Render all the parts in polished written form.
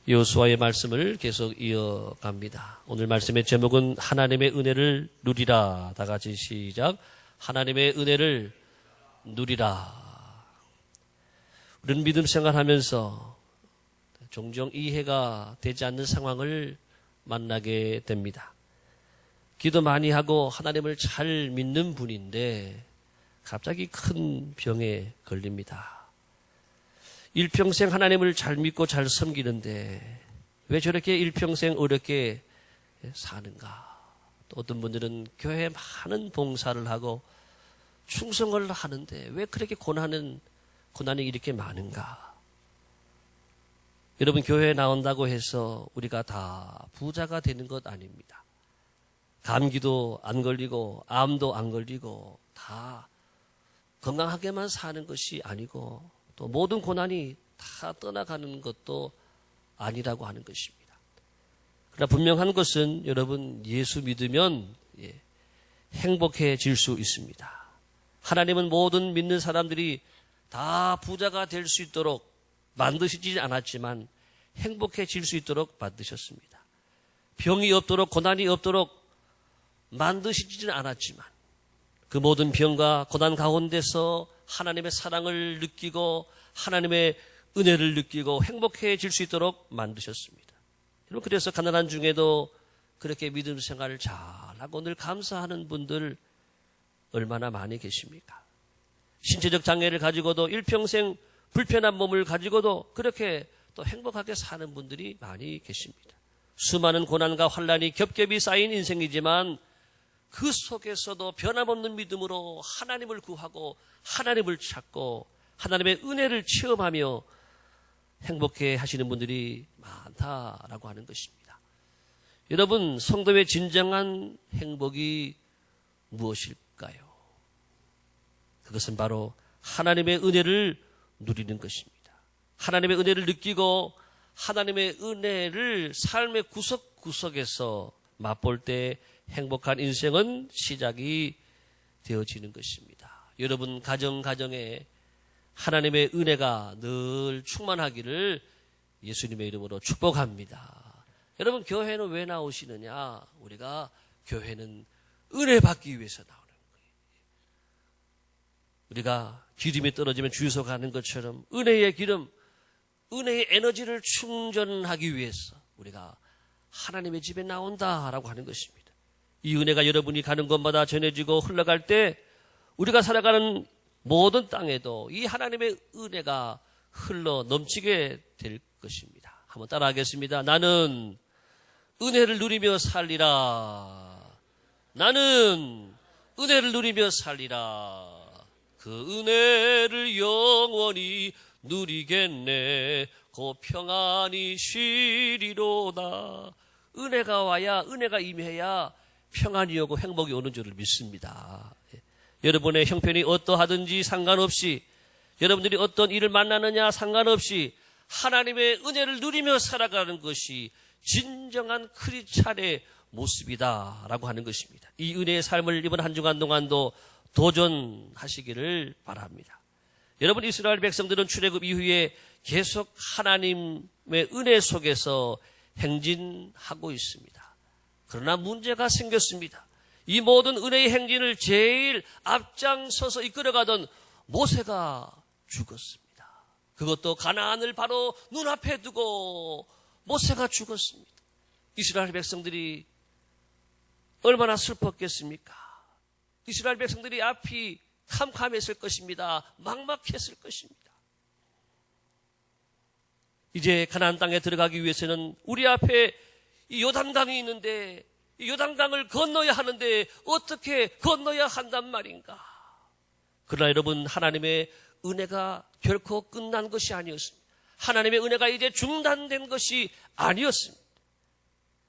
여호수아의 말씀을 계속 이어갑니다. 오늘 말씀의 제목은 하나님의 은혜를 누리라. 다 같이 시작. 하나님의 은혜를 누리라. 우리는 믿음 생활하면서 종종 이해가 되지 않는 상황을 만나게 됩니다. 기도 많이 하고 하나님을 잘 믿는 분인데 갑자기 큰 병에 걸립니다. 일평생 하나님을 잘 믿고 잘 섬기는데 왜 저렇게 일평생 어렵게 사는가? 또 어떤 분들은 교회에 많은 봉사를 하고 충성을 하는데 왜 그렇게 고난이 이렇게 많은가? 여러분, 교회에 나온다고 해서 우리가 다 부자가 되는 것 아닙니다. 감기도 안 걸리고 암도 안 걸리고 다 건강하게만 사는 것이 아니고 또 모든 고난이 다 떠나가는 것도 아니라고 하는 것입니다. 그러나 분명한 것은 여러분, 예수 믿으면 행복해질 수 있습니다. 하나님은 모든 믿는 사람들이 다 부자가 될 수 있도록 만드시지 않았지만 행복해질 수 있도록 만드셨습니다. 병이 없도록 고난이 없도록 만드시지는 않았지만 그 모든 병과 고난 가운데서 하나님의 사랑을 느끼고 하나님의 은혜를 느끼고 행복해질 수 있도록 만드셨습니다. 여러분, 그래서 가난한 중에도 그렇게 믿음 생활을 잘하고 늘 감사하는 분들 얼마나 많이 계십니까? 신체적 장애를 가지고도 일평생 불편한 몸을 가지고도 그렇게 또 행복하게 사는 분들이 많이 계십니다. 수많은 고난과 환난이 겹겹이 쌓인 인생이지만 그 속에서도 변함없는 믿음으로 하나님을 구하고 하나님을 찾고 하나님의 은혜를 체험하며 행복해 하시는 분들이 많다라고 하는 것입니다. 여러분, 성도의 진정한 행복이 무엇일까요? 그것은 바로 하나님의 은혜를 누리는 것입니다. 하나님의 은혜를 느끼고 하나님의 은혜를 삶의 구석구석에서 맛볼 때 행복한 인생은 시작이 되어지는 것입니다. 여러분, 가정에 하나님의 은혜가 늘 충만하기를 예수님의 이름으로 축복합니다. 여러분, 교회는 왜 나오시느냐? 우리가 교회는 은혜 받기 위해서 나오는 거예요. 우리가 기름이 떨어지면 주유소 가는 것처럼 은혜의 기름, 은혜의 에너지를 충전하기 위해서 우리가 하나님의 집에 나온다라고 하는 것입니다. 이 은혜가 여러분이 가는 곳마다 전해지고 흘러갈 때 우리가 살아가는 모든 땅에도 이 하나님의 은혜가 흘러 넘치게 될 것입니다. 한번 따라하겠습니다. 나는 은혜를 누리며 살리라. 나는 은혜를 누리며 살리라. 그 은혜를 영원히 누리겠네. 곧 평안히 쉬리로다. 은혜가 와야, 은혜가 임해야 평안이 오고 행복이 오는 줄을 믿습니다. 여러분의 형편이 어떠하든지 상관없이, 여러분들이 어떤 일을 만나느냐 상관없이 하나님의 은혜를 누리며 살아가는 것이 진정한 크리스찬의 모습이다라고 하는 것입니다. 이 은혜의 삶을 이번 한 주간 동안도 도전하시기를 바랍니다. 여러분, 이스라엘 백성들은 출애굽 이후에 계속 하나님의 은혜 속에서 행진하고 있습니다. 그러나 문제가 생겼습니다. 이 모든 은혜의 행진을 제일 앞장서서 이끌어가던 모세가 죽었습니다. 그것도 가나안을 바로 눈앞에 두고 모세가 죽었습니다. 이스라엘 백성들이 얼마나 슬펐겠습니까? 이스라엘 백성들이 앞이 캄캄했을 것입니다. 막막했을 것입니다. 이제 가나안 땅에 들어가기 위해서는 우리 앞에 이 요단강이 있는데 이 요단강을 건너야 하는데 어떻게 건너야 한단 말인가? 그러나 여러분, 하나님의 은혜가 결코 끝난 것이 아니었습니다. 하나님의 은혜가 이제 중단된 것이 아니었습니다.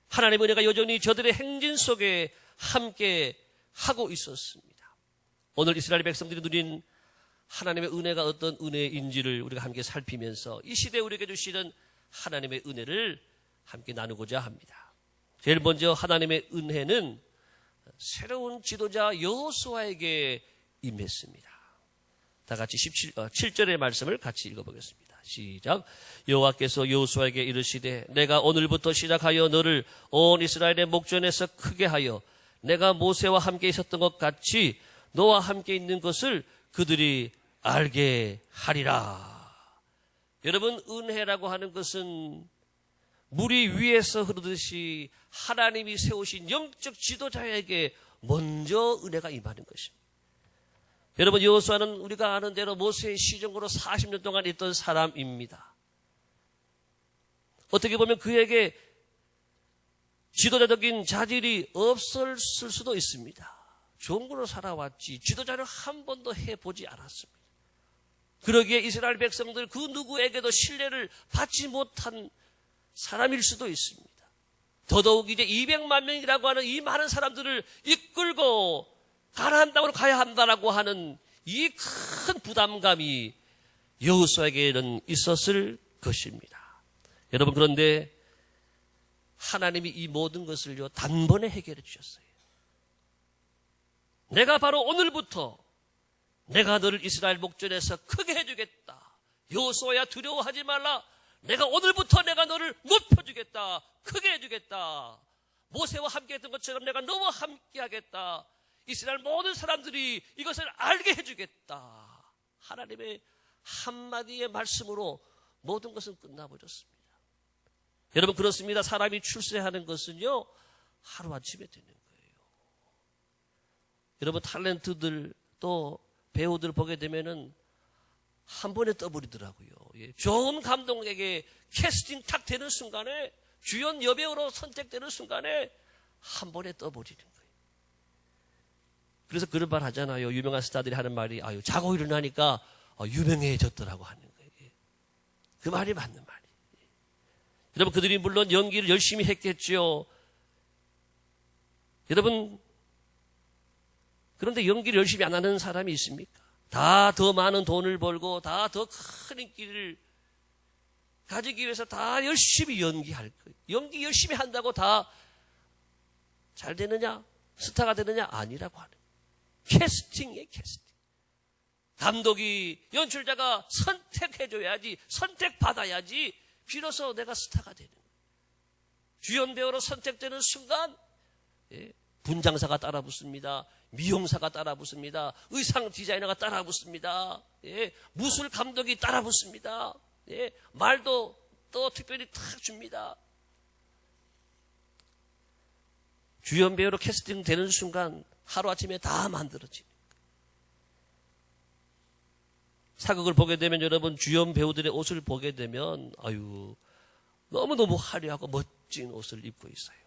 하나님의 은혜가 여전히 저들의 행진 속에 함께 하고 있었습니다. 오늘 이스라엘 백성들이 누린 하나님의 은혜가 어떤 은혜인지를 우리가 함께 살피면서 이 시대에 우리에게 주시는 하나님의 은혜를 함께 나누고자 합니다. 제일 먼저 하나님의 은혜는 새로운 지도자 여호수아에게 임했습니다. 다 같이 7절의 말씀을 같이 읽어보겠습니다. 시작. 여호와께서 여호수아에게 이르시되 내가 오늘부터 시작하여 너를 온 이스라엘의 목전에서 크게 하여 내가 모세와 함께 있었던 것 같이 너와 함께 있는 것을 그들이 알게 하리라. 여러분, 은혜라고 하는 것은 물이 위에서 흐르듯이 하나님이 세우신 영적 지도자에게 먼저 은혜가 임하는 것입니다. 여러분, 여호수아는 우리가 아는 대로 모세의 시종으로 40년 동안 있던 사람입니다. 어떻게 보면 그에게 지도자적인 자질이 없었을 수도 있습니다. 종으로 살아왔지 지도자를 한 번도 해보지 않았습니다. 그러기에 이스라엘 백성들 그 누구에게도 신뢰를 받지 못한 사람일 수도 있습니다. 더더욱 이제 200만 명이라고 하는 이 많은 사람들을 이끌고 가나안 땅으로 가야 한다라고 하는 이 큰 부담감이 여호수아에게는 있었을 것입니다. 여러분, 그런데 하나님이 이 모든 것을요 단번에 해결해 주셨어요. 내가 바로 오늘부터 내가 너를 이스라엘 목전에서 크게 해주겠다. 여호수아야, 두려워하지 말라. 내가 오늘부터 내가 너를 높여주겠다. 크게 해주겠다. 모세와 함께했던 것처럼 내가 너와 함께하겠다. 이스라엘 모든 사람들이 이것을 알게 해주겠다. 하나님의 한마디의 말씀으로 모든 것은 끝나버렸습니다. 여러분, 그렇습니다. 사람이 출세하는 것은요 하루아침에 되는 거예요. 여러분, 탤런트들 또 배우들 보게 되면은 한 번에 떠버리더라고요. 좋은 감독에게 캐스팅 탁 되는 순간에, 주연 여배우로 선택되는 순간에 한 번에 떠버리는 거예요. 그래서 그런 말 하잖아요. 유명한 스타들이 하는 말이, 아유, 자고 일어나니까 유명해졌더라고 하는 거예요. 그 말이 맞는 말이에요. 여러분, 그들이 물론 연기를 열심히 했겠죠. 여러분, 그런데 연기를 열심히 안 하는 사람이 있습니까? 다 더 많은 돈을 벌고 다 더 큰 인기를 가지기 위해서 다 열심히 연기할 거예요. 연기 열심히 한다고 다 잘 되느냐? 스타가 되느냐? 아니라고 하는 거예요. 캐스팅이에요, 캐스팅. 감독이, 연출자가 선택해줘야지, 선택받아야지 비로소 내가 스타가 되는 거예요. 주연 배우로 선택되는 순간 분장사가 따라붙습니다. 미용사가 따라붙습니다. 의상 디자이너가 따라붙습니다. 무술 감독이 따라붙습니다. 말도 또 특별히 탁 줍니다. 주연 배우로 캐스팅 되는 순간 하루아침에 다 만들어집니다. 사극을 보게 되면 여러분, 주연 배우들의 옷을 보게 되면 아유, 너무너무 화려하고 멋진 옷을 입고 있어요.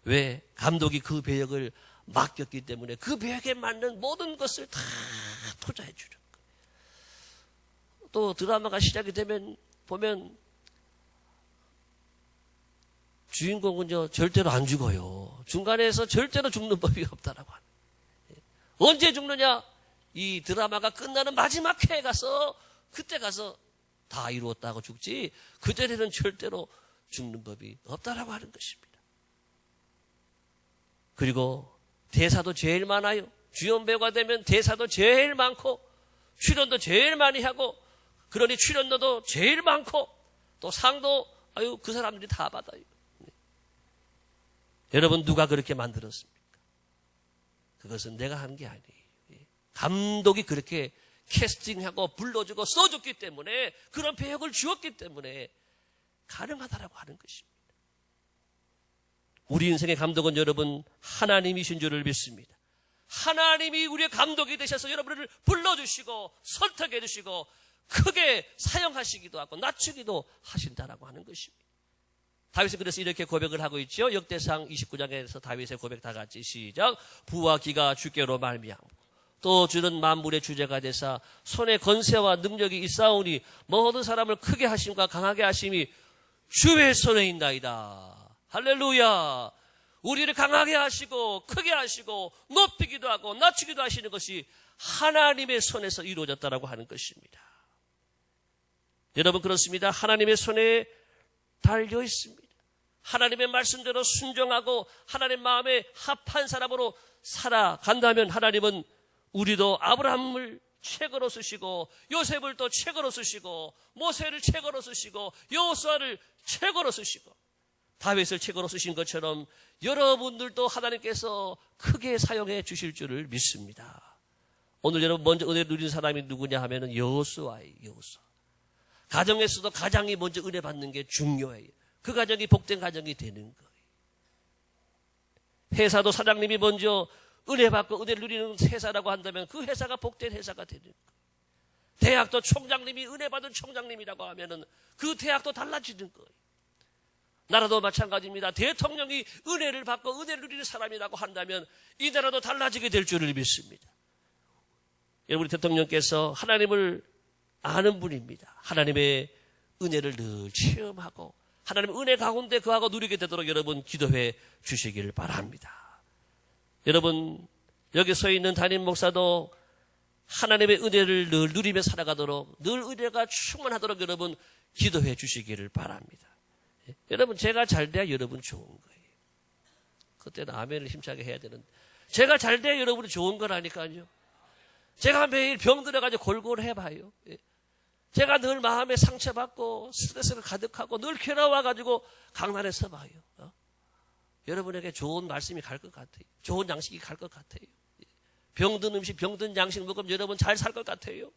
왜? 감독이 그 배역을 맡겼기 때문에 그 배역에 맞는 모든 것을 다 투자해 주는 거예요. 또 드라마가 시작이 되면 보면 주인공은요 절대로 안 죽어요. 중간에서 절대로 죽는 법이 없다라고 하는. 언제 죽느냐? 이 드라마가 끝나는 마지막 회에 가서, 그때 가서 다 이루었다고 죽지 그전에는 절대로 죽는 법이 없다라고 하는 것입니다. 그리고 대사도 제일 많아요. 주연 배우가 되면 대사도 제일 많고 출연도 제일 많이 하고, 그러니 출연료도 제일 많고 또 상도 아유 그 사람들이 다 받아요. 네. 여러분, 누가 그렇게 만들었습니까? 그것은 내가 한 게 아니에요. 감독이 그렇게 캐스팅하고 불러주고 써줬기 때문에, 그런 배역을 주었기 때문에 가능하다라고 하는 것입니다. 우리 인생의 감독은 여러분 하나님이신 줄을 믿습니다. 하나님이 우리의 감독이 되셔서 여러분을 불러주시고 선택해 주시고 크게 사용하시기도 하고 낮추기도 하신다라고 하는 것입니다. 다윗은 그래서 이렇게 고백을 하고 있죠. 역대상 29장에서 다윗의 고백 다 같이 시작. 부와 기가 주께로 말미암고 또 주는 만물의 주제가 되사 손에 권세와 능력이 있사오니 모든 사람을 크게 하심과 강하게 하심이 주의 손에 있나이다. 할렐루야. 우리를 강하게 하시고 크게 하시고 높이기도 하고 낮추기도 하시는 것이 하나님의 손에서 이루어졌다라고 하는 것입니다. 여러분, 그렇습니다. 하나님의 손에 달려 있습니다. 하나님의 말씀대로 순종하고 하나님 마음에 합한 사람으로 살아간다면 하나님은 우리도 아브라함을 책으로 쓰시고 요셉을 또 책으로 쓰시고 모세를 책으로 쓰시고 여호수아를 책으로 쓰시고 다윗을 책으로 쓰신 것처럼 여러분들도 하나님께서 크게 사용해 주실 줄을 믿습니다. 오늘 여러분 먼저 은혜 누린 사람이 누구냐 하면은 여호수아예요. 여호수아. 가정에서도 가장이 먼저 은혜 받는 게 중요해요. 그 가정이 복된 가정이 되는 거예요. 회사도 사장님이 먼저 은혜 받고 은혜를 누리는 회사라고 한다면 그 회사가 복된 회사가 되는 거예요. 대학도 총장님이 은혜 받은 총장님이라고 하면은 그 대학도 달라지는 거예요. 나라도 마찬가지입니다. 대통령이 은혜를 받고 은혜를 누리는 사람이라고 한다면 이 나라도 달라지게 될 줄을 믿습니다. 여러분, 우리 대통령께서 하나님을 아는 분입니다. 하나님의 은혜를 늘 체험하고 하나님의 은혜 가운데 그하고 누리게 되도록 여러분 기도해 주시길 바랍니다. 여러분, 여기 서 있는 담임 목사도 하나님의 은혜를 늘 누리며 살아가도록 늘 은혜가 충만하도록 여러분 기도해 주시기를 바랍니다. 여러분, 제가 잘 돼야 여러분 좋은 거예요. 그때는 아멘을 힘차게 해야 되는데 제가 잘 돼야 여러분이 좋은 거라니까요. 제가 매일 병들어가지고 골골 해봐요. 제가 늘 마음에 상처받고 스트레스가 가득하고 늘 괴로워가지고 강단에 서봐요. 여러분에게 좋은 말씀이 갈 것 같아요. 좋은 양식이 갈 것 같아요. 병든 음식, 병든 양식 먹으면 여러분 잘 살 것 같아요.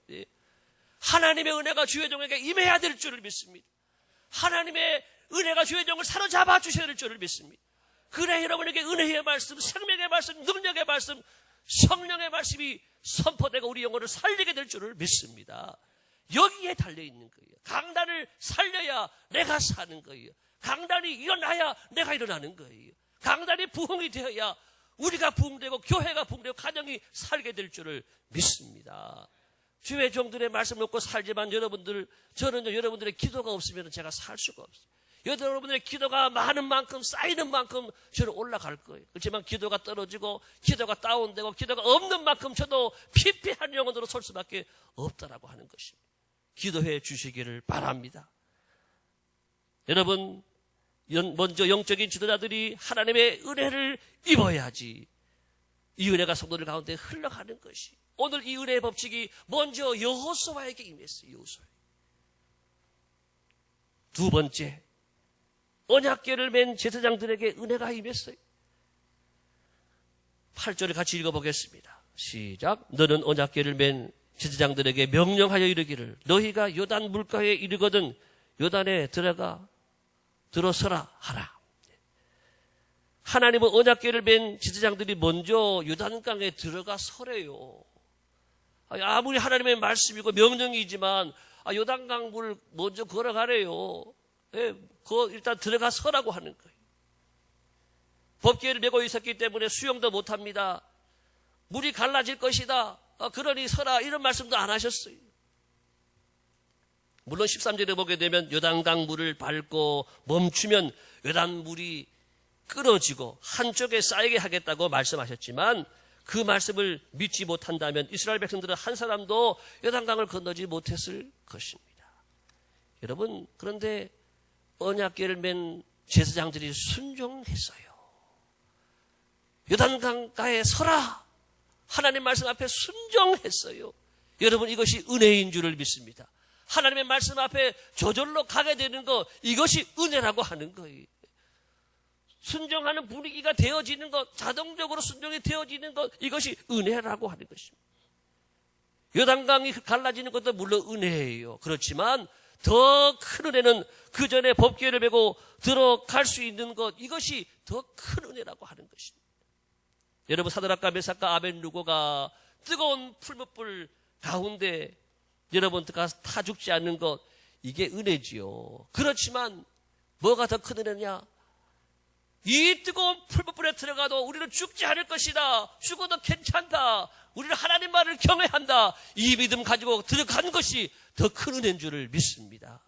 하나님의 은혜가 주의 종에게 임해야 될 줄을 믿습니다. 하나님의 은혜가 주의 종을 사로잡아 주셔야 될 줄을 믿습니다. 그래 여러분에게 은혜의 말씀, 생명의 말씀, 능력의 말씀, 성령의 말씀이 선포되고 우리 영혼을 살리게 될 줄을 믿습니다. 여기에 달려있는 거예요. 강단을 살려야 내가 사는 거예요. 강단이 일어나야 내가 일어나는 거예요. 강단이 부흥이 되어야 우리가 부흥되고 교회가 부흥되고 가정이 살게 될 줄을 믿습니다. 주의 종들의 말씀 놓고 살지만 저는요, 여러분들의 기도가 없으면 제가 살 수가 없어요. 여러분들의 기도가 많은 만큼 쌓이는 만큼 저는 올라갈 거예요. 그렇지만 기도가 떨어지고 기도가 다운되고 기도가 없는 만큼 저도 피폐한 영혼으로 설 수밖에 없다라고 하는 것입니다. 기도해 주시기를 바랍니다. 여러분, 먼저 영적인 지도자들이 하나님의 은혜를 입어야지 이 은혜가 성도들 가운데 흘러가는 것이. 오늘 이 은혜의 법칙이 먼저 여호수아에게 임했어요. 여호수아. 두 번째, 언약궤를 맨 제사장들에게 은혜가 임했어요. 8절을 같이 읽어보겠습니다. 시작. 너는 언약궤를 맨 제사장들에게 명령하여 이르기를 너희가 요단 물가에 이르거든 요단에 들어서라 하라. 하나님은 언약궤를 맨 제사장들이 먼저 요단강에 들어가 서래요. 아무리 하나님의 말씀이고 명령이지만 요단강 물을 먼저 걸어가래요. 일단 들어가 서라고 하는 거예요. 법궤를 메고 있었기 때문에 수영도 못합니다. 물이 갈라질 것이다. 그러니 서라, 이런 말씀도 안 하셨어요. 물론 13절에 보게 되면 요단강 물을 밟고 멈추면 요단 물이 끊어지고 한쪽에 쌓이게 하겠다고 말씀하셨지만 그 말씀을 믿지 못한다면 이스라엘 백성들은 한 사람도 요단강을 건너지 못했을 것입니다. 여러분, 그런데 언약궤를 맨 제사장들이 순종했어요. 요단강가에 서라. 하나님 말씀 앞에 순종했어요. 여러분, 이것이 은혜인 줄을 믿습니다. 하나님의 말씀 앞에 저절로 가게 되는 것, 이것이 은혜라고 하는 거예요. 순종하는 분위기가 되어지는 것, 자동적으로 순종이 되어지는 것, 이것이 은혜라고 하는 것입니다. 요단강이 갈라지는 것도 물론 은혜예요. 그렇지만 더 큰 은혜는 그 전에 법궤를 메고 들어갈 수 있는 것, 이것이 더 큰 은혜라고 하는 것입니다. 여러분, 사드락과 메삭과 아벳느고가 뜨거운 풀무불 가운데 여러분들과 타 죽지 않는 것, 이게 은혜지요. 그렇지만 뭐가 더 큰 은혜냐? 이 뜨거운 풀무불에 들어가도 우리는 죽지 않을 것이다. 죽어도 괜찮다. 우리는 하나님 말을 경외한다. 이 믿음 가지고 들어간 것이 더 큰 은혜인 줄을 믿습니다.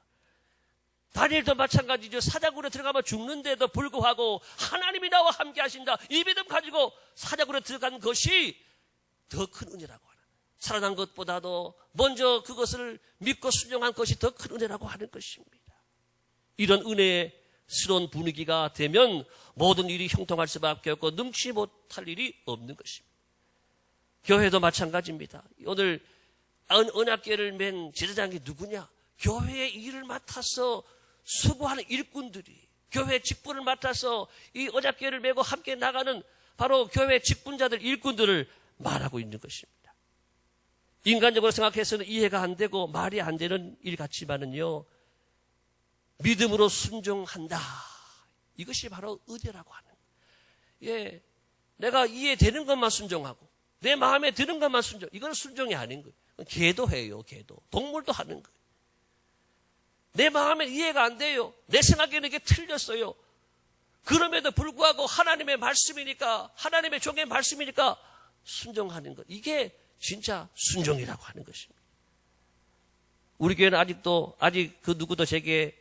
다니엘도 마찬가지죠. 사자굴에 들어가면 죽는데도 불구하고 하나님이 나와 함께 하신다. 이 믿음 가지고 사자굴에 들어간 것이 더 큰 은혜라고 하는, 살아난 것보다도 먼저 그것을 믿고 순종한 것이 더 큰 은혜라고 하는 것입니다. 이런 은혜스러운 분위기가 되면 모든 일이 형통할 수밖에 없고 능치 못할 일이 없는 것입니다. 교회도 마찬가지입니다. 오늘 언약궤를 맨 제사장이 누구냐? 교회의 일을 맡아서 수고하는 일꾼들이, 교회 직분을 맡아서 이 언약궤를 메고 함께 나가는 바로 교회 직분자들, 일꾼들을 말하고 있는 것입니다. 인간적으로 생각해서는 이해가 안 되고 말이 안 되는 일 같지만은요, 믿음으로 순종한다. 이것이 바로 은혜라고 하는 거예요. 예, 내가 이해되는 것만 순종하고 내 마음에 드는 것만 순종. 이건 순종이 아닌 거예요. 개도 해요, 개도. 동물도 하는 거예요. 내 마음에 이해가 안 돼요. 내 생각에는 이게 틀렸어요. 그럼에도 불구하고 하나님의 말씀이니까, 하나님의 종의 말씀이니까 순종하는 것. 이게 진짜 순종이라고 하는 것입니다. 우리 교회는 아직 그 누구도 제게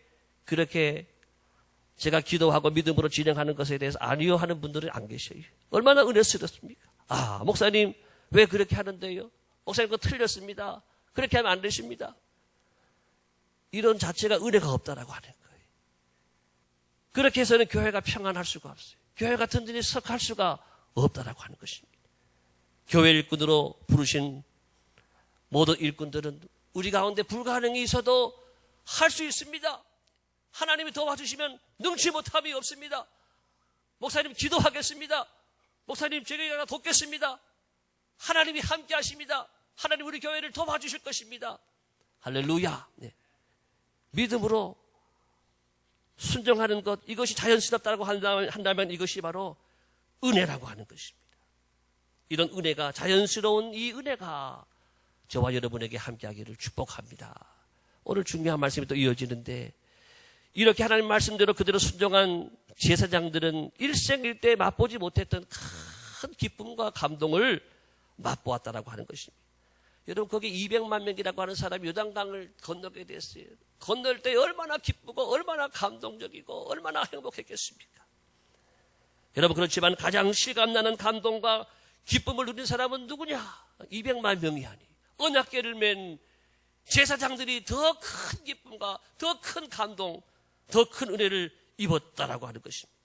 그렇게 제가 기도하고 믿음으로 진행하는 것에 대해서 아니요 하는 분들은 안 계셔요. 얼마나 은혜스럽습니까? 아, 목사님 왜 그렇게 하는데요? 목사님 그거 틀렸습니다. 그렇게 하면 안 되십니다. 이런 자체가 은혜가 없다라고 하는 거예요. 그렇게 해서는 교회가 평안할 수가 없어요. 교회가 든든히 석할 수가 없다라고 하는 것입니다. 교회 일꾼으로 부르신 모든 일꾼들은 우리 가운데 불가능이 있어도 할 수 있습니다. 하나님이 도와주시면 능치 못함이 없습니다. 목사님 기도하겠습니다. 목사님 제가 돕겠습니다. 하나님이 함께 하십니다. 하나님 우리 교회를 도와주실 것입니다. 할렐루야. 네. 믿음으로 순종하는 것, 이것이 자연스럽다고 한다면 이것이 바로 은혜라고 하는 것입니다. 이런 은혜가, 자연스러운 이 은혜가 저와 여러분에게 함께하기를 축복합니다. 오늘 중요한 말씀이 또 이어지는데, 이렇게 하나님 말씀대로 그대로 순종한 제사장들은 일생일대 맛보지 못했던 큰 기쁨과 감동을 맛보았다라고 하는 것입니다. 여러분, 거기 200만 명이라고 하는 사람이 요단강을 건너게 됐어요. 건널 때 얼마나 기쁘고 얼마나 감동적이고 얼마나 행복했겠습니까? 여러분, 그렇지만 가장 실감나는 감동과 기쁨을 누린 사람은 누구냐? 200만 명이 아니, 언약궤를 맨 제사장들이 더 큰 기쁨과 더 큰 감동, 더 큰 은혜를 입었다라고 하는 것입니다.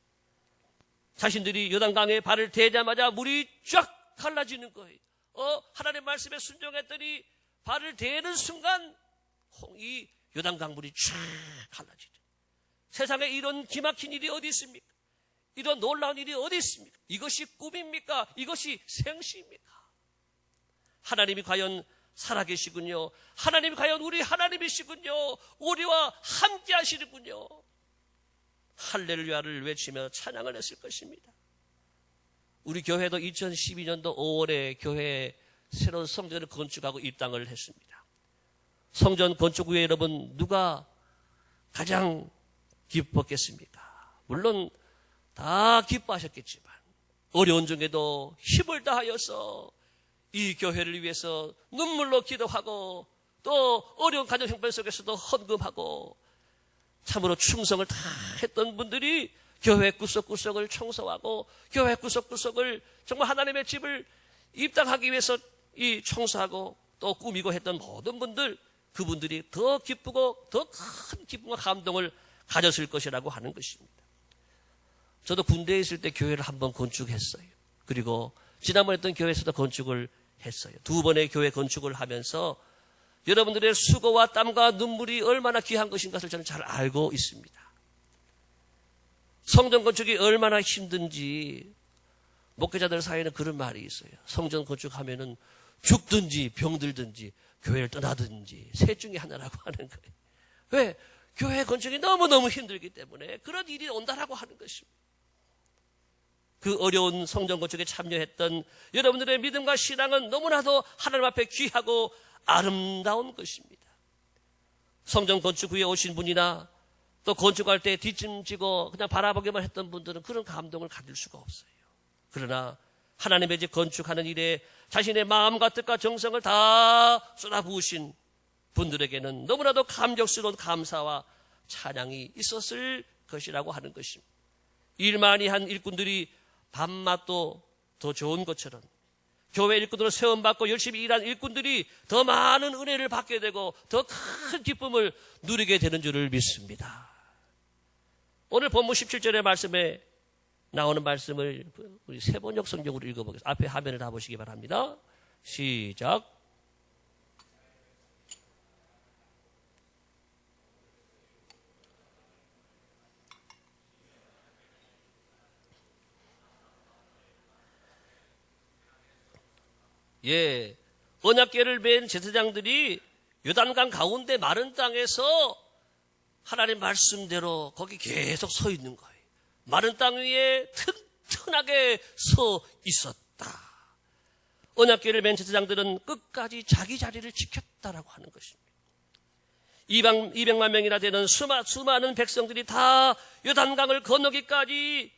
자신들이 요단강에 발을 대자마자 물이 쫙 갈라지는 거예요. 하나님의 말씀에 순종했더니 발을 대는 순간 이 요단강 물이 쫙 갈라지죠. 세상에 이런 기막힌 일이 어디 있습니까? 이런 놀라운 일이 어디 있습니까? 이것이 꿈입니까? 이것이 생시입니까? 하나님이 과연 살아계시군요. 하나님이 과연 우리 하나님이시군요. 우리와 함께 하시는군요. 할렐루야를 외치며 찬양을 했을 것입니다. 우리 교회도 2012년도 5월에 교회에 새로운 성전을 건축하고 입당을 했습니다. 성전 건축 후에 여러분 누가 가장 기뻤겠습니까? 물론 다 기뻐하셨겠지만 어려운 중에도 힘을 다하여서 이 교회를 위해서 눈물로 기도하고 또 어려운 가정 형편 속에서도 헌금하고 참으로 충성을 다 했던 분들이 교회 구석구석을 청소하고 교회 구석구석을 정말 하나님의 집을 입당하기 위해서 이 청소하고 또 꾸미고 했던 모든 분들, 그분들이 더 기쁘고 더 큰 기쁨과 감동을 가졌을 것이라고 하는 것입니다. 저도 군대에 있을 때 교회를 한번 건축했어요. 그리고 지난번에 했던 교회에서도 건축을 했어요. 2번의 교회 건축을 하면서 여러분들의 수고와 땀과 눈물이 얼마나 귀한 것인 것을 저는 잘 알고 있습니다. 성전 건축이 얼마나 힘든지 목회자들 사이에는 그런 말이 있어요. 성전 건축하면은 죽든지 병들든지 교회를 떠나든지 셋 중에 하나라고 하는 거예요. 왜? 교회 건축이 너무너무 힘들기 때문에 그런 일이 온다라고 하는 것입니다. 그 어려운 성전 건축에 참여했던 여러분들의 믿음과 신앙은 너무나도 하나님 앞에 귀하고 아름다운 것입니다. 성전 건축 후에 오신 분이나 또 건축할 때 뒷짐지고 그냥 바라보기만 했던 분들은 그런 감동을 가질 수가 없어요. 그러나 하나님의 집 건축하는 일에 자신의 마음과 뜻과 정성을 다 쏟아부으신 분들에게는 너무나도 감격스러운 감사와 찬양이 있었을 것이라고 하는 것입니다. 일 많이 한 일꾼들이 밥맛도 더 좋은 것처럼 교회 일꾼으로 세움받고 열심히 일한 일꾼들이 더 많은 은혜를 받게 되고 더 큰 기쁨을 누리게 되는 줄을 믿습니다. 오늘 본문 17절의 말씀에 나오는 말씀을 우리 세번역 성경으로 읽어보겠습니다. 앞에 화면을 다 보시기 바랍니다. 시작. 예, 언약궤를 맨 제사장들이 요단강 가운데 마른 땅에서 하나님 말씀대로 거기 계속 서 있는 거예요. 마른 땅 위에 튼튼하게 서 있었다. 언약궤를 맨 제사장들은 끝까지 자기 자리를 지켰다라고 하는 것입니다. 200만 명이나 되는 수많은 백성들이 다 요단강을 건너기까지,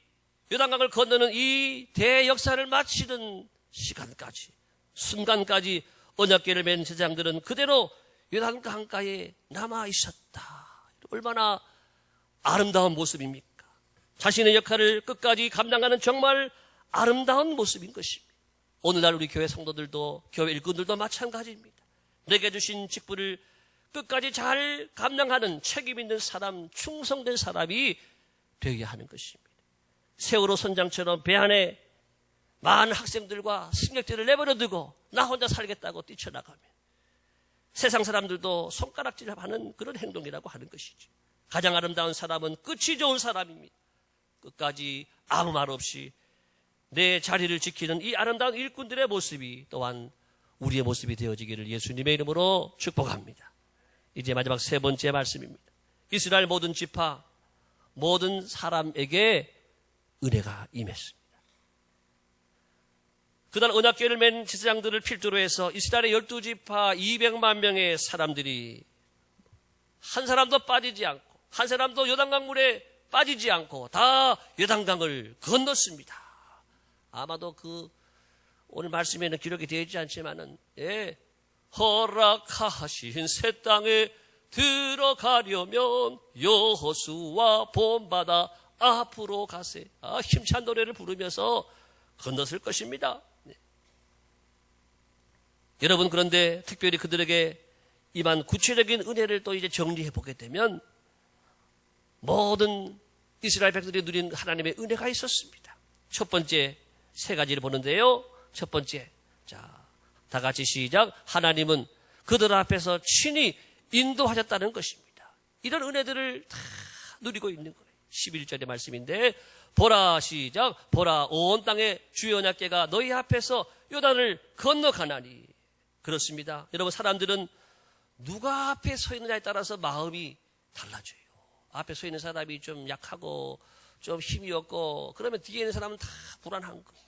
요단강을 건너는 이 대역사를 마치는 시간까지, 순간까지 언약궤를 맨 제사장들은 그대로 요단강가에 남아 있었다. 얼마나 아름다운 모습입니까? 자신의 역할을 끝까지 감당하는 정말 아름다운 모습인 것입니다. 오늘날 우리 교회 성도들도, 교회 일꾼들도 마찬가지입니다. 내게 주신 직분을 끝까지 잘 감당하는 책임 있는 사람, 충성된 사람이 되어야 하는 것입니다. 세월호 선장처럼 배 안에 많은 학생들과 승객들을 내버려 두고 나 혼자 살겠다고 뛰쳐나가면 세상 사람들도 손가락질하는 그런 행동이라고 하는 것이죠. 가장 아름다운 사람은 끝이 좋은 사람입니다. 끝까지 아무 말 없이 내 자리를 지키는 이 아름다운 일꾼들의 모습이 또한 우리의 모습이 되어지기를 예수님의 이름으로 축복합니다. 이제 마지막 세 번째 말씀입니다. 이스라엘 모든 지파, 모든 사람에게 은혜가 임했습니다. 그날 언약궤를 맨 제사장들을 필두로 해서 이스라엘의 12지파 200만 명의 사람들이 한 사람도 빠지지 않고, 한 사람도 요단강물에 빠지지 않고 다 요단강을 건넜습니다. 아마도 오늘 말씀에는 기록이 되어 있지 않지만은, 예, 허락하신 새 땅에 들어가려면 여호수아 본바다 앞으로 가세. 힘찬 노래를 부르면서 건넜을 것입니다. 네. 여러분, 그런데 특별히 그들에게 임한 구체적인 은혜를 또 이제 정리해 보게 되면 모든 이스라엘 백성들이 누린 하나님의 은혜가 있었습니다. 첫 번째 세 가지를 보는데요. 첫 번째, 자, 다 같이 시작. 하나님은 그들 앞에서 친히 인도하셨다는 것입니다. 이런 은혜들을 다 누리고 있는 거예요. 11절의 말씀인데, 보라, 시작. 보라, 온 땅에 주의 언약궤가 너희 앞에서 요단을 건너가나니. 그렇습니다. 여러분, 사람들은 누가 앞에 서 있느냐에 따라서 마음이 달라져요. 앞에 서 있는 사람이 좀 약하고 좀 힘이 없고 그러면 뒤에 있는 사람은 다 불안한 거예요.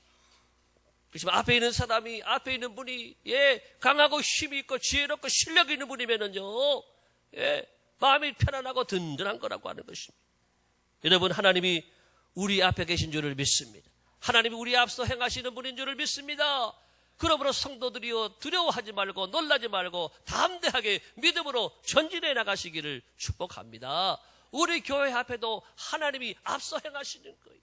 그렇지만 앞에 있는 사람이, 앞에 있는 분이, 예, 강하고 힘이 있고 지혜롭고 실력이 있는 분이면은요, 예, 마음이 편안하고 든든한 거라고 하는 것입니다. 여러분, 하나님이 우리 앞에 계신 줄을 믿습니다. 하나님이 우리 앞서 행하시는 분인 줄을 믿습니다. 그러므로 성도들이여 두려워하지 말고 놀라지 말고 담대하게 믿음으로 전진해 나가시기를 축복합니다. 우리 교회 앞에도 하나님이 앞서 행하시는 거예요.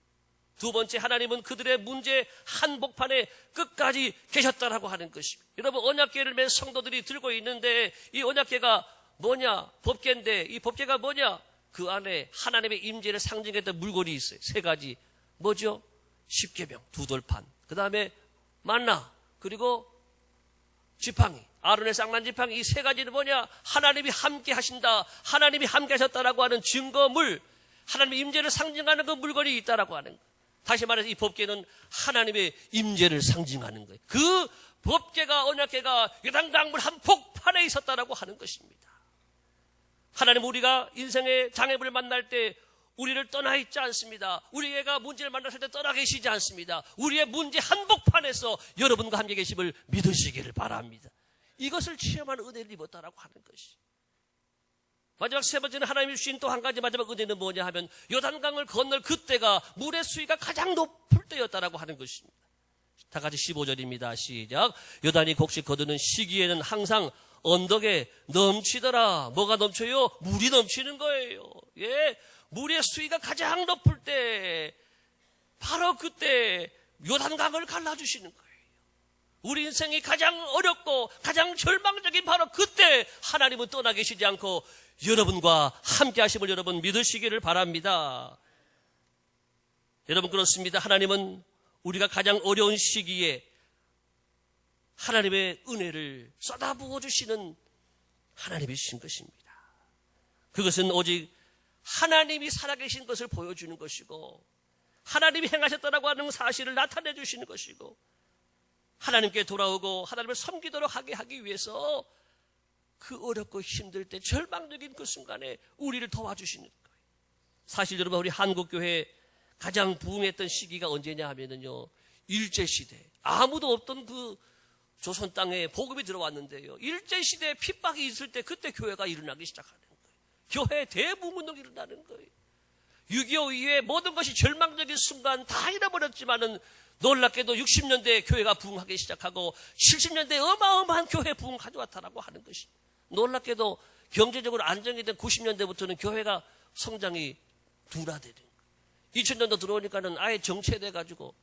두 번째, 하나님은 그들의 문제 한복판에 끝까지 계셨다라고 하는 것입니다. 여러분, 언약궤를 맨 성도들이 들고 있는데 이 언약궤가 뭐냐? 법궤인데 이 법궤가 뭐냐? 그 안에 하나님의 임재를 상징했던 물건이 있어요. 세 가지. 뭐죠? 십계명, 두 돌판, 그 다음에 만나, 그리고 지팡이, 아론의 쌍난 지팡이. 이 세 가지는 뭐냐? 하나님이 함께 하신다, 하나님이 함께 하셨다라고 하는 증거물, 하나님의 임재를 상징하는 그 물건이 있다라고 하는 거예요. 다시 말해서 이 법궤는 하나님의 임재를 상징하는 거예요. 그 법궤가, 언약궤가 요단강물 한복판에 있었다라고 하는 것입니다. 하나님, 우리가 인생의 장애물을 만날 때 우리를 떠나 있지 않습니다. 우리가 문제를 만났을 때 떠나 계시지 않습니다. 우리의 문제 한복판에서 여러분과 함께 계심을 믿으시기를 바랍니다. 이것을 체험하는 은혜를 입었다라고 하는 것이. 마지막 세 번째는 하나님이 주신 또 한 가지 마지막 은혜는 뭐냐 하면 요단강을 건널 그때가 물의 수위가 가장 높을 때였다라고 하는 것입니다. 다 같이 15절입니다. 시작. 요단이 곡식 거두는 시기에는 항상 언덕에 넘치더라. 뭐가 넘쳐요? 물이 넘치는 거예요. 예, 물의 수위가 가장 높을 때, 바로 그때 요단강을 갈라주시는 거예요. 우리 인생이 가장 어렵고 가장 절망적인 바로 그때 하나님은 떠나 계시지 않고 여러분과 함께 하심을 여러분 믿으시기를 바랍니다. 여러분, 그렇습니다. 하나님은 우리가 가장 어려운 시기에 하나님의 은혜를 쏟아부어 주시는 하나님이신 것입니다. 그것은 오직 하나님이 살아계신 것을 보여주는 것이고 하나님이 행하셨다라고 하는 사실을 나타내 주시는 것이고 하나님께 돌아오고 하나님을 섬기도록 하게 하기 위해서 그 어렵고 힘들 때 절망적인 그 순간에 우리를 도와주시는 거예요. 사실 여러분, 우리 한국교회 가장 부흥했던 시기가 언제냐 하면은요, 일제시대. 아무도 없던 그 조선 땅에 복음이 들어왔는데요, 일제시대에 핍박이 있을 때 그때 교회가 일어나기 시작하는 거예요. 교회 대부흥운동이 일어나는 거예요. 6.25 이후에 모든 것이 절망적인 순간 다 잃어버렸지만은 놀랍게도 60년대에 교회가 부흥하기 시작하고 70년대에 어마어마한 교회 부흥 가져왔다라고 하는 것이, 놀랍게도 경제적으로 안정이 된 90년대부터는 교회가 성장이 둔화되는 거예요. 2000년도 들어오니까는 아예 정체돼가지고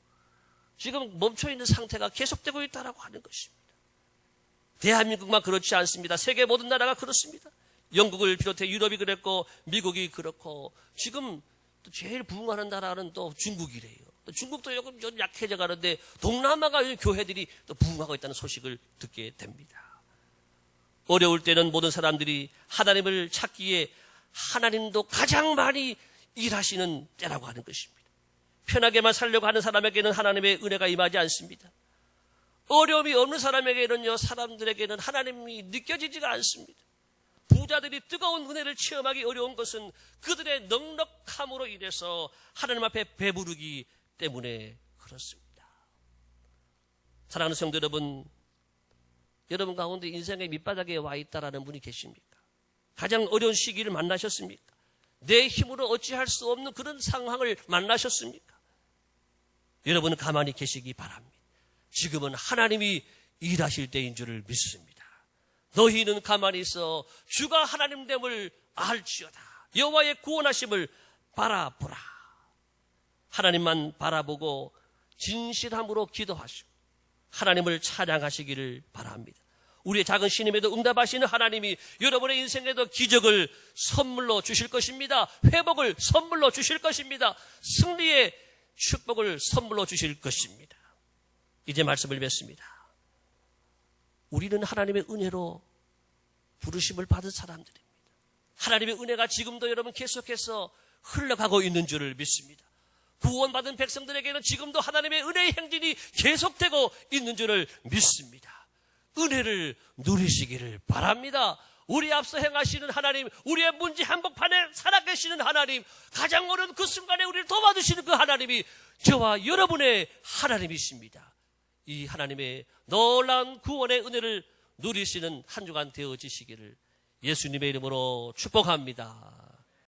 지금 멈춰있는 상태가 계속되고 있다라고 하는 것입니다. 대한민국만 그렇지 않습니다. 세계 모든 나라가 그렇습니다. 영국을 비롯해 유럽이 그랬고 미국이 그렇고, 지금 또 제일 부흥하는 나라는 또 중국이래요. 또 중국도 조금 약해져 가는데 동남아가 교회들이 또 부흥하고 있다는 소식을 듣게 됩니다. 어려울 때는 모든 사람들이 하나님을 찾기에 하나님도 가장 많이 일하시는 때라고 하는 것입니다. 편하게만 살려고 하는 사람에게는 하나님의 은혜가 임하지 않습니다. 어려움이 없는 사람에게는요, 사람들에게는 하나님이 느껴지지가 않습니다. 부자들이 뜨거운 은혜를 체험하기 어려운 것은 그들의 넉넉함으로 인해서 하나님 앞에 배부르기 때문에 그렇습니다. 사랑하는 성도 여러분, 여러분 가운데 인생의 밑바닥에 와 있다라는 분이 계십니까? 가장 어려운 시기를 만나셨습니까? 내 힘으로 어찌할 수 없는 그런 상황을 만나셨습니까? 여러분은 가만히 계시기 바랍니다. 지금은 하나님이 일하실 때인 줄을 믿습니다. 너희는 가만히 있어 주가 하나님됨을 알지어다. 여호와의 구원하심을 바라보라. 하나님만 바라보고 진실함으로 기도하시고 하나님을 찬양하시기를 바랍니다. 우리의 작은 신임에도 응답하시는 하나님이 여러분의 인생에도 기적을 선물로 주실 것입니다. 회복을 선물로 주실 것입니다. 승리의 축복을 선물로 주실 것입니다. 이제 말씀을 맺습니다. 우리는 하나님의 은혜로 부르심을 받은 사람들입니다. 하나님의 은혜가 지금도 여러분 계속해서 흘러가고 있는 줄을 믿습니다. 구원받은 백성들에게는 지금도 하나님의 은혜의 행진이 계속되고 있는 줄을 믿습니다. 은혜를 누리시기를 바랍니다. 우리 앞서 행하시는 하나님, 우리의 문제 한복판에 살아계시는 하나님, 가장 어려운 그 순간에 우리를 도와주시는 그 하나님이 저와 여러분의 하나님이십니다. 이 하나님의 놀라운 구원의 은혜를 누리시는 한 주간 되어지시기를 예수님의 이름으로 축복합니다.